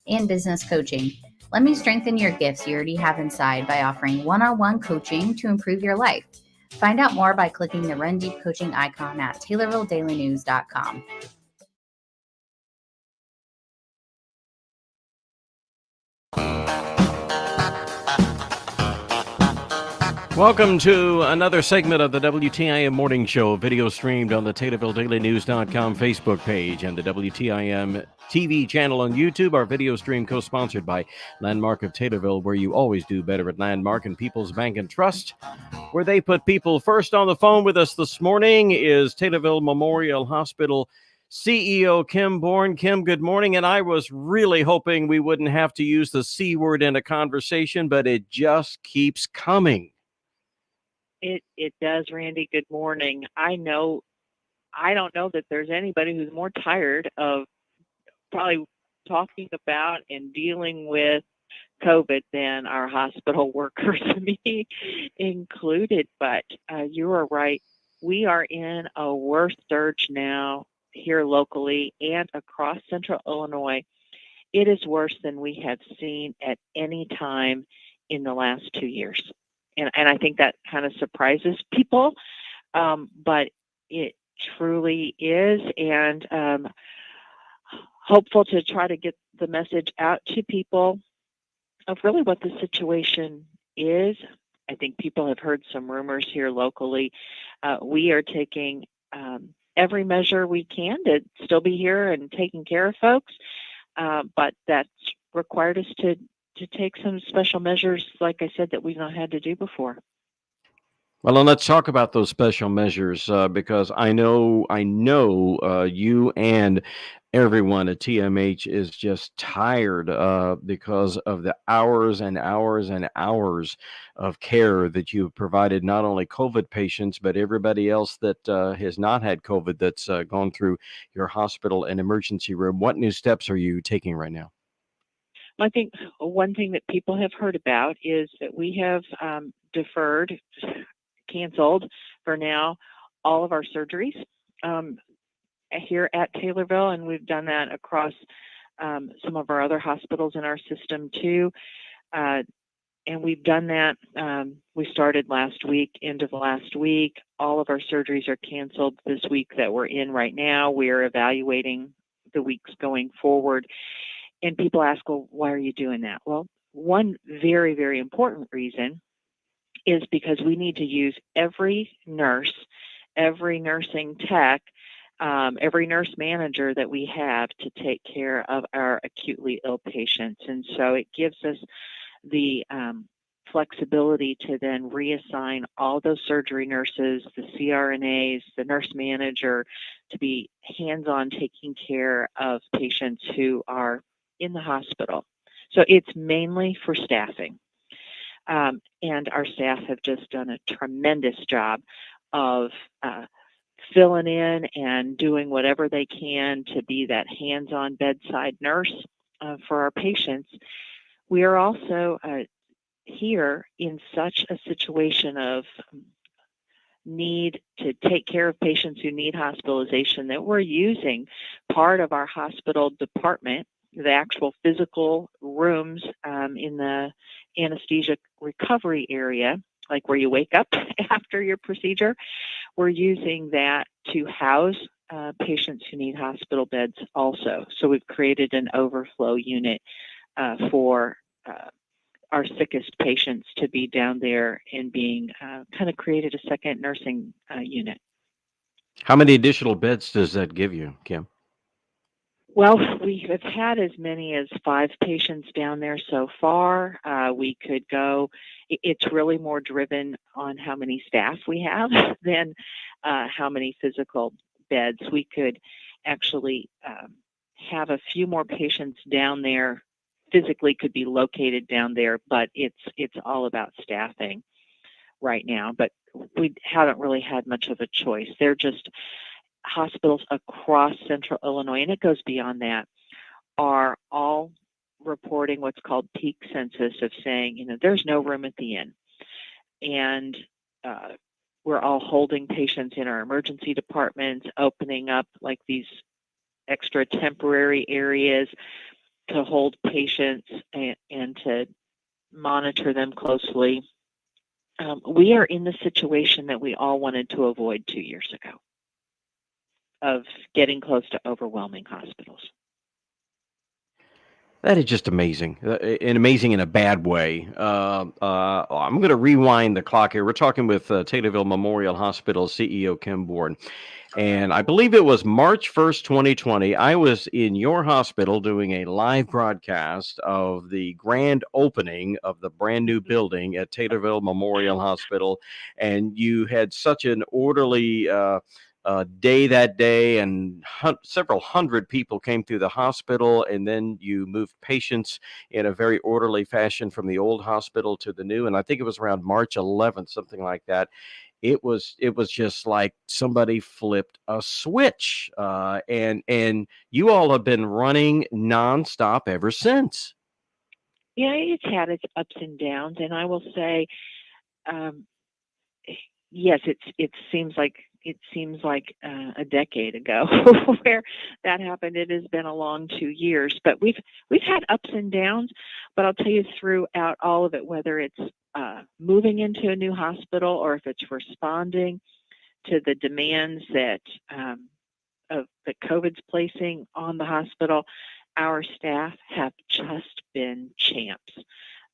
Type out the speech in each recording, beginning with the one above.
and business coaching. Let me strengthen your gifts you already have inside by offering one-on-one coaching to improve your life. Find out more by clicking the Run Deep coaching icon at TaylorvilleDailyNews.com. Welcome to another segment of the WTIM Morning Show, video streamed on the TaylorvilleDailyNews.com Facebook page and the WTIM TV channel on YouTube. Our video stream co-sponsored by Landmark of Taylorville, where you always do better at Landmark and People's Bank and Trust, where they put people first. On the phone with us this morning is Taylorville Memorial Hospital CEO Kim Bourne. Kim, good morning. And I was really hoping we wouldn't have to use the C word in a conversation, but it just keeps coming. It does, Randy. Good morning. I don't know that there's anybody who's more tired of probably talking about and dealing with COVID than our hospital workers, me included. But you are right. We are in a worse surge now here locally and across central Illinois. It is worse than we have seen at any time in the last 2 years. And I think that kind of surprises people, but it truly is. And hopeful to try to get the message out to people of really what the situation is. I think people have heard some rumors here locally. We are taking every measure we can to still be here and taking care of folks, but that's required us to take some special measures, like I said, that we've not had to do before. Well, and let's talk about those special measures because I know you and everyone at TMH is just tired because of the hours and hours and hours of care that you've provided not only COVID patients, but everybody else that has not had COVID that's gone through your hospital and emergency room. What new steps are you taking right now? I think one thing that people have heard about is that we have canceled for now, all of our surgeries here at Taylorville, and we've done that across some of our other hospitals in our system too. And we've done that. We started last week, end of last week. All of our surgeries are canceled this week that we're in right now. We are evaluating the weeks going forward. And people ask, well, why are you doing that? Well, one very, very important reason is because we need to use every nurse, every nursing tech, every nurse manager that we have to take care of our acutely ill patients. And so it gives us the flexibility to then reassign all those surgery nurses, the CRNAs, the nurse manager, to be hands-on taking care of patients who are in the hospital. So it's mainly for staffing. And our staff have just done a tremendous job of filling in and doing whatever they can to be that hands-on bedside nurse for our patients. We are also here in such a situation of need to take care of patients who need hospitalization that we're using part of our hospital department, the actual physical rooms in the anesthesia recovery area, like where you wake up after your procedure. We're using that to house patients who need hospital beds also. So we've created an overflow unit for our sickest patients to be down there and being kind of created a second nursing unit. How many additional beds does that give you, Kim? Well, we have had as many as 5 patients down there so far. We could go, it's really more driven on how many staff we have than how many physical beds. We could actually have a few more patients down there, physically could be located down there, but it's all about staffing right now. But we haven't really had much of a choice. They're just hospitals across central Illinois, and it goes beyond that, are all reporting what's called peak census of saying, there's no room at the inn. And we're all holding patients in our emergency departments, opening up like these extra temporary areas. to hold patients and to monitor them closely. We are in the situation that we all wanted to avoid 2 years ago, of getting close to overwhelming hospitals. That is just amazing, and amazing in a bad way. I'm going to rewind the clock here. We're talking with Taylorville Memorial Hospital CEO Kim Bourne, and I believe it was March 1st, 2020. I was in your hospital doing a live broadcast of the grand opening of the brand new building at Taylorville Memorial Hospital, and you had such an orderly day that day, and several hundred people came through the hospital, and then you moved patients in a very orderly fashion from the old hospital to the new, and I think it was around March 11th, something like that. It was just like somebody flipped a switch, and you all have been running nonstop ever since. Yeah, it's had its ups and downs, and I will say, yes, it seems like a decade ago where that happened. It has been a long 2 years, but we've had ups and downs. But I'll tell you, throughout all of it, whether it's moving into a new hospital or if it's responding to the demands that COVID's placing on the hospital, our staff have just been champs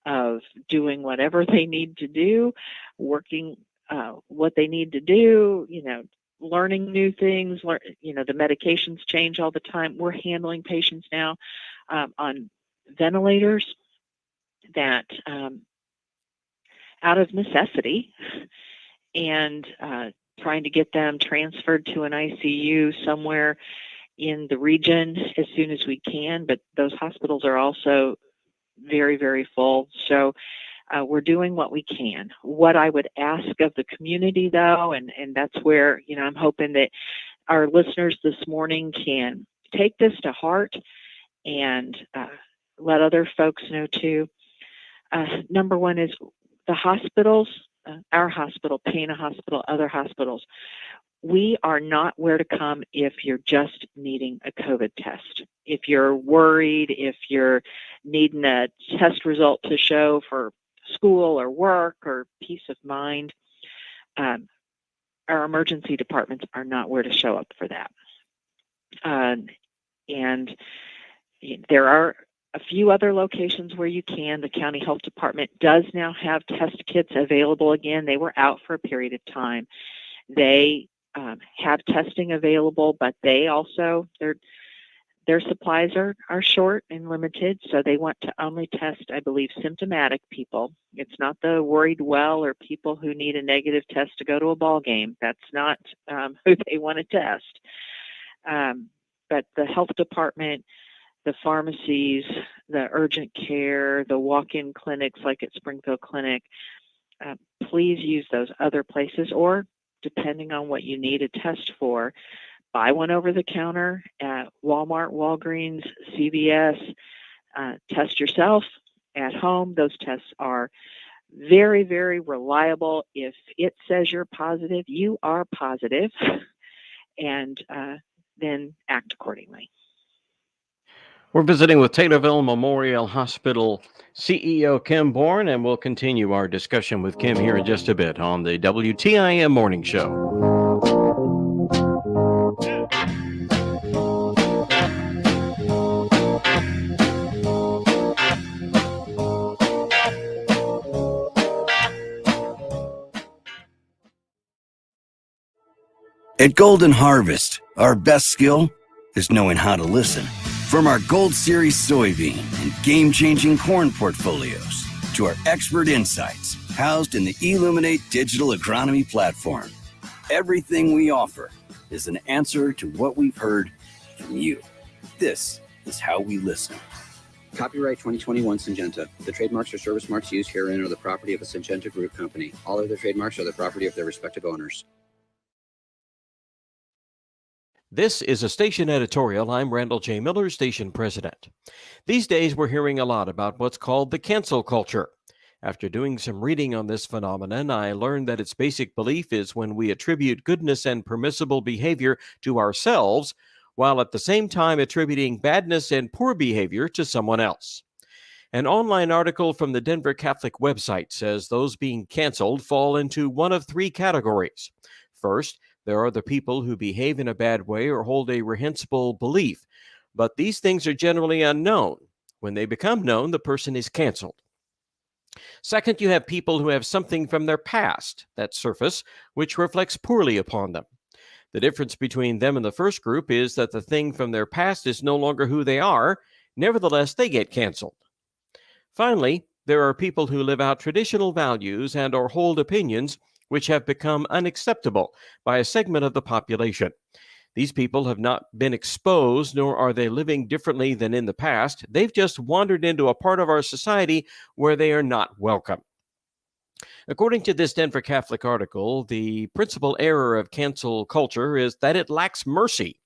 of doing whatever they need to do, working what they need to do, learning new things. The medications change all the time. We're handling patients now on ventilators that out of necessity, and trying to get them transferred to an ICU somewhere in the region as soon as we can. But those hospitals are also very, very full. So we're doing what we can. What I would ask of the community, though, and that's where, I'm hoping that our listeners this morning can take this to heart and let other folks know too. Number one is the hospitals, our hospital, Pana Hospital, other hospitals. We are not where to come if you're just needing a COVID test. If you're worried, if you're needing a test result to show for school or work or peace of mind, our emergency departments are not where to show up for that. And there are a few other locations where you can. The county health department does now have test kits available again. They were out for a period of time. They have testing available, but they also, their supplies are short and limited, so they want to only test, I believe, symptomatic people. It's not the worried well or people who need a negative test to go to a ball game. That's not who they want to test. But the health department, the pharmacies, the urgent care, the walk-in clinics like at Springfield Clinic, please use those other places, or depending on what you need a test for, buy one over the counter at Walmart, Walgreens, CVS. Test yourself at home. Those tests are very, very reliable. If it says you're positive, you are positive, and then act accordingly. We're visiting with Taylorville Memorial Hospital CEO Kim Bourne, and we'll continue our discussion with Kim here in just a bit on the WTIM Morning Show. At Golden Harvest, our best skill is knowing how to listen. From our Gold Series soybean and game-changing corn portfolios to our expert insights housed in the Illuminate digital agronomy platform, everything we offer is an answer to what we've heard from you. This is how we listen. Copyright 2021 Syngenta. The trademarks or service marks used herein are the property of a Syngenta Group company. All other trademarks are the property of their respective owners. This is a station editorial. I'm Randall J. Miller, station president. These days, we're hearing a lot about what's called the cancel culture. After doing some reading on this phenomenon, I learned that its basic belief is when we attribute goodness and permissible behavior to ourselves, while at the same time attributing badness and poor behavior to someone else. An online article from the Denver Catholic website says those being canceled fall into one of three categories. First, there are the people who behave in a bad way or hold a reprehensible belief, but these things are generally unknown. When they become known, the person is canceled. Second, you have people who have something from their past that surface, which reflects poorly upon them. The difference between them and the first group is that the thing from their past is no longer who they are. Nevertheless, they get canceled. Finally, there are people who live out traditional values and or hold opinions which have become unacceptable by a segment of the population. These people have not been exposed, nor are they living differently than in the past. They've just wandered into a part of our society where they are not welcome. According to this Denver Catholic article, the principal error of cancel culture is that it lacks mercy.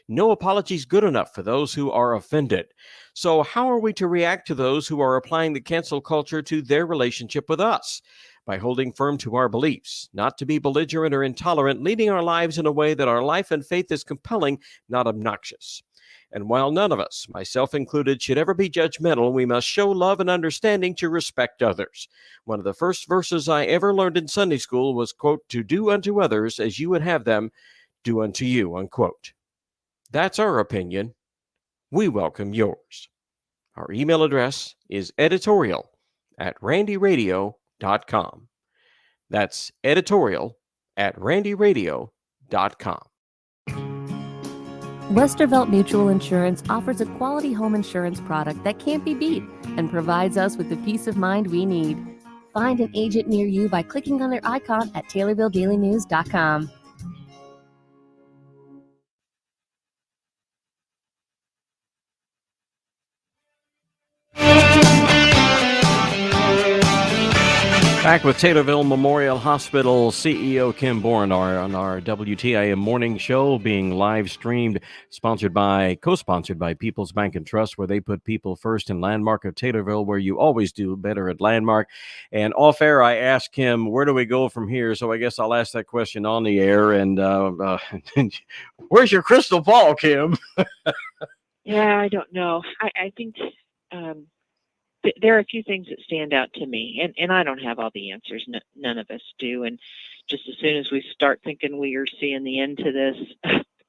No apology is good enough for those who are offended. So how are we to react to those who are applying the cancel culture to their relationship with us? By holding firm to our beliefs, not to be belligerent or intolerant, leading our lives in a way that our life and faith is compelling, not obnoxious. And while none of us, myself included, should ever be judgmental, we must show love and understanding to respect others. One of the first verses I ever learned in Sunday school was, quote, to do unto others as you would have them do unto you, unquote. That's our opinion. We welcome yours. Our email address is editorial@randyradio.com. That's editorial@randyradio.com. Westervelt Mutual Insurance offers a quality home insurance product that can't be beat and provides us with the peace of mind we need. Find an agent near you by clicking on their icon at TaylorvilleDailyNews.com. Back with Taylorville Memorial Hospital CEO Kim Bourne on our WTIM morning show, being live streamed, co-sponsored by People's Bank and Trust, where they put people first, in Landmark of Taylorville, where you always do better at Landmark. And off air, I asked him, where do we go from here? So I guess I'll ask that question on the air. And where's your crystal ball, Kim? Yeah, I don't know. I think there are a few things that stand out to me, and I don't have all the answers. None of us do. And just as soon as we start thinking we are seeing the end to this,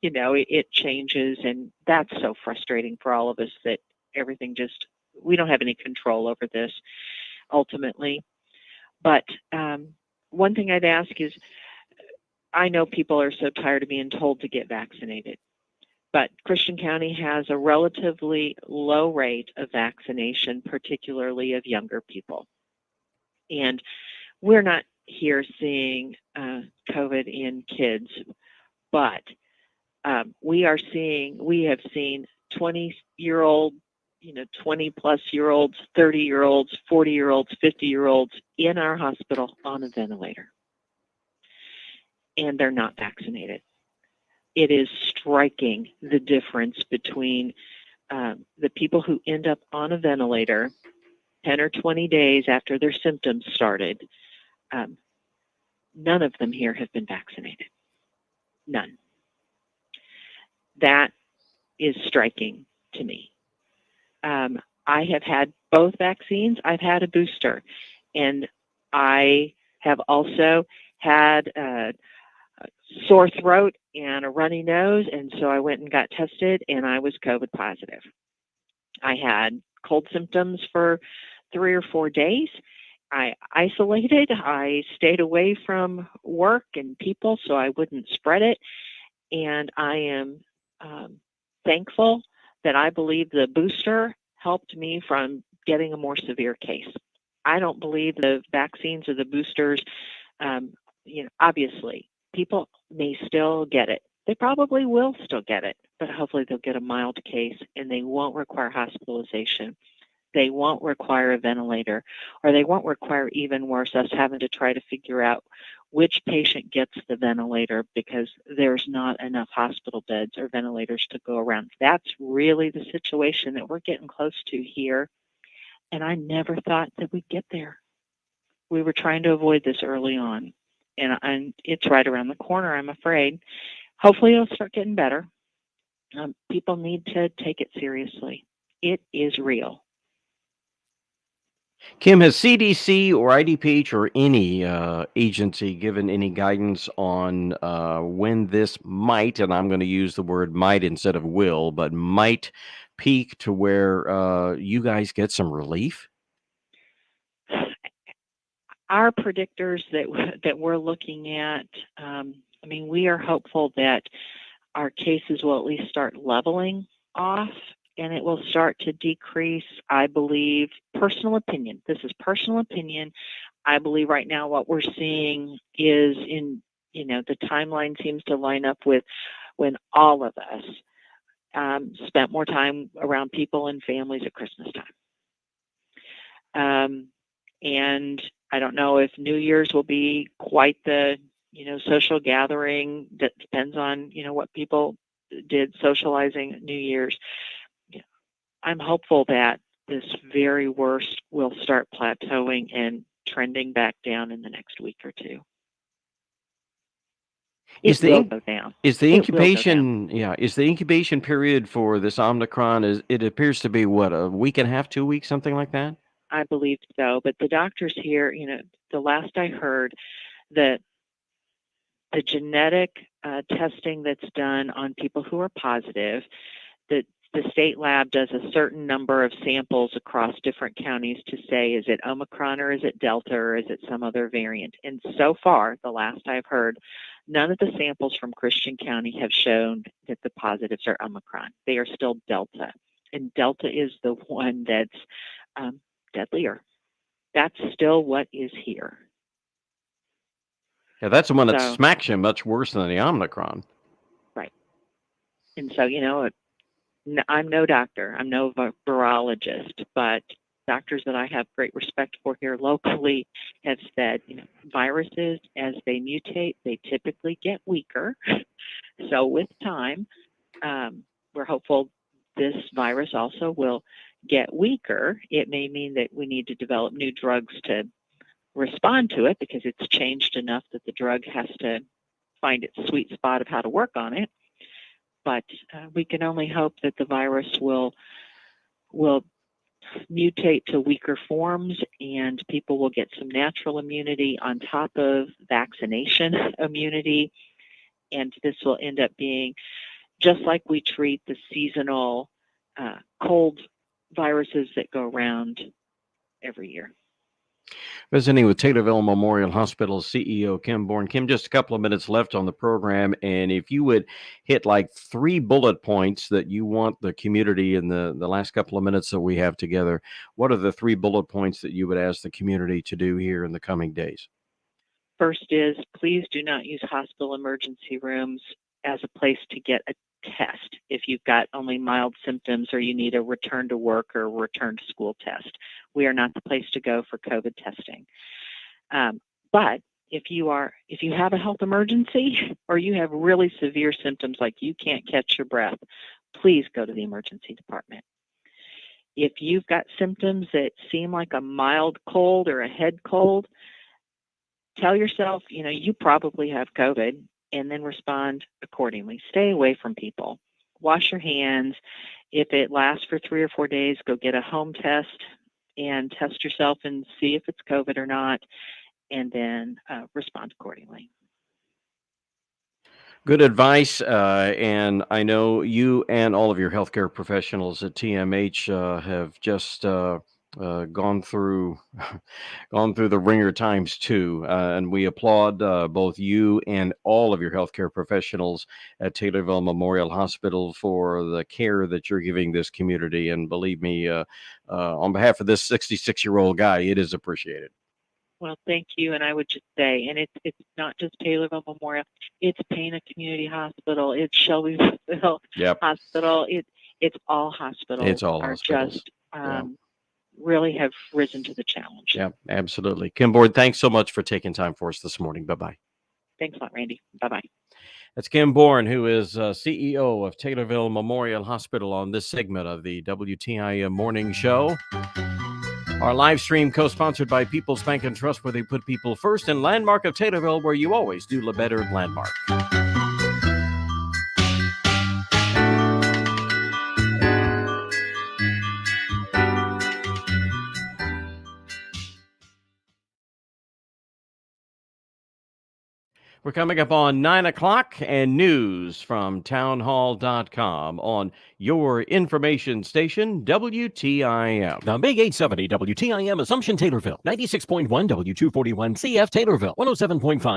it changes. And that's so frustrating for all of us that everything we don't have any control over this ultimately. But one thing I'd ask is, I know people are so tired of being told to get vaccinated. But Christian County has a relatively low rate of vaccination, particularly of younger people. And we're not here seeing COVID in kids, but we have seen 20-year-old, 20-plus-year-olds, 30-year-olds, 40-year-olds, 50-year-olds in our hospital on a ventilator. And they're not vaccinated. It is striking the difference between the people who end up on a ventilator 10 or 20 days after their symptoms started. None of them here have been vaccinated. None. That is striking to me. I have had both vaccines. I've had a booster. And I have also had a sore throat and a runny nose, and so I went and got tested, and I was COVID positive. I had cold symptoms for 3 or 4 days. I isolated. I stayed away from work and people so I wouldn't spread it, and I am thankful that I believe the booster helped me from getting a more severe case. I don't believe the vaccines or the boosters, obviously, people may still get it. They probably will still get it, but hopefully they'll get a mild case and they won't require hospitalization. They won't require a ventilator, or they won't require, even worse, us having to try to figure out which patient gets the ventilator because there's not enough hospital beds or ventilators to go around. That's really the situation that we're getting close to here. And I never thought that we'd get there. We were trying to avoid this early on. And it's right around the corner, I'm afraid. Hopefully it'll start getting better. people need to take it seriously. It is real. Kim, has CDC or IDPH or any agency given any guidance on when this might, and I'm going to use the word might instead of will, but might peak to where you guys get some relief? Our predictors that we're looking at, we are hopeful that our cases will at least start leveling off, and it will start to decrease. I believe, personal opinion, this is personal opinion, I believe right now what we're seeing is the timeline seems to line up with when all of us spent more time around people and families at Christmas time. And I don't know if New Year's will be quite the social gathering. That depends on what people did socializing at New Year's. I'm hopeful that this very worst will start plateauing and trending back down in the next week or two. It will go down. Is the incubation period for this Omicron, it appears to be what, a week and a half, 2 weeks, something like that? I believe so, but the doctors here, the last I heard, that the genetic testing that's done on people who are positive, that the state lab does a certain number of samples across different counties to say, is it Omicron or is it Delta or is it some other variant? And so far, the last I've heard, none of the samples from Christian County have shown that the positives are Omicron. They are still Delta. And Delta is the one that's deadlier. That's still what is here. Yeah, that's the one that smacks you much worse than the Omicron. Right. And so, I'm no doctor. I'm no virologist, but doctors that I have great respect for here locally have said, viruses, as they mutate, they typically get weaker. So with time, we're hopeful this virus also will get weaker. It may mean that we need to develop new drugs to respond to it because it's changed enough that the drug has to find its sweet spot of how to work on it. But we can only hope that the virus will mutate to weaker forms and people will get some natural immunity on top of vaccination immunity. And this will end up being just like we treat the seasonal cold viruses that go around every year. Visiting with Taylorville Memorial Hospital CEO Kim Bourne. Kim, just a couple of minutes left on the program, and if you would hit like 3 bullet points that you want the community in the last couple of minutes that we have together, what are the 3 bullet points that you would ask the community to do here in the coming days? First is, please do not use hospital emergency rooms as a place to get a test if you've got only mild symptoms or you need a return to work or return to school test. We are not the place to go for COVID testing. But if you have a health emergency or you have really severe symptoms like you can't catch your breath, please go to the emergency department. If you've got symptoms that seem like a mild cold or a head cold, tell yourself, you probably have COVID, and then respond accordingly. Stay away from people. Wash your hands. If it lasts for 3 or 4 days, go get a home test and test yourself and see if it's COVID or not, and then respond accordingly. Good advice, and I know you and all of your healthcare professionals at TMH have just gone through the ringer times too, and we applaud both you and all of your healthcare professionals at Taylorville Memorial Hospital for the care that you're giving this community. And believe me, on behalf of this 66-year-old guy, it is appreciated. Well, thank you. And I would just say, and it's not just Taylorville Memorial, it's Pana Community Hospital, it's Shelbyville Hospital, it's all hospitals. It's all hospitals. Just really have risen to the challenge. Yeah, absolutely. Kim Bourne, thanks so much for taking time for us this morning. Bye-bye. Thanks a lot, Randy. Bye-bye. That's Kim Bourne, who is CEO of Taylorville Memorial Hospital, on this segment of the WTIM Morning Show. Our live stream co-sponsored by People's Bank and Trust, where they put people first, and Landmark of Taylorville, where you always do better. Landmark. We're coming up on 9 o'clock and news from townhall.com on your information station, WTIM. The Big 870 WTIM Assumption Taylorville, 96.1 W241 CF Taylorville, 107.5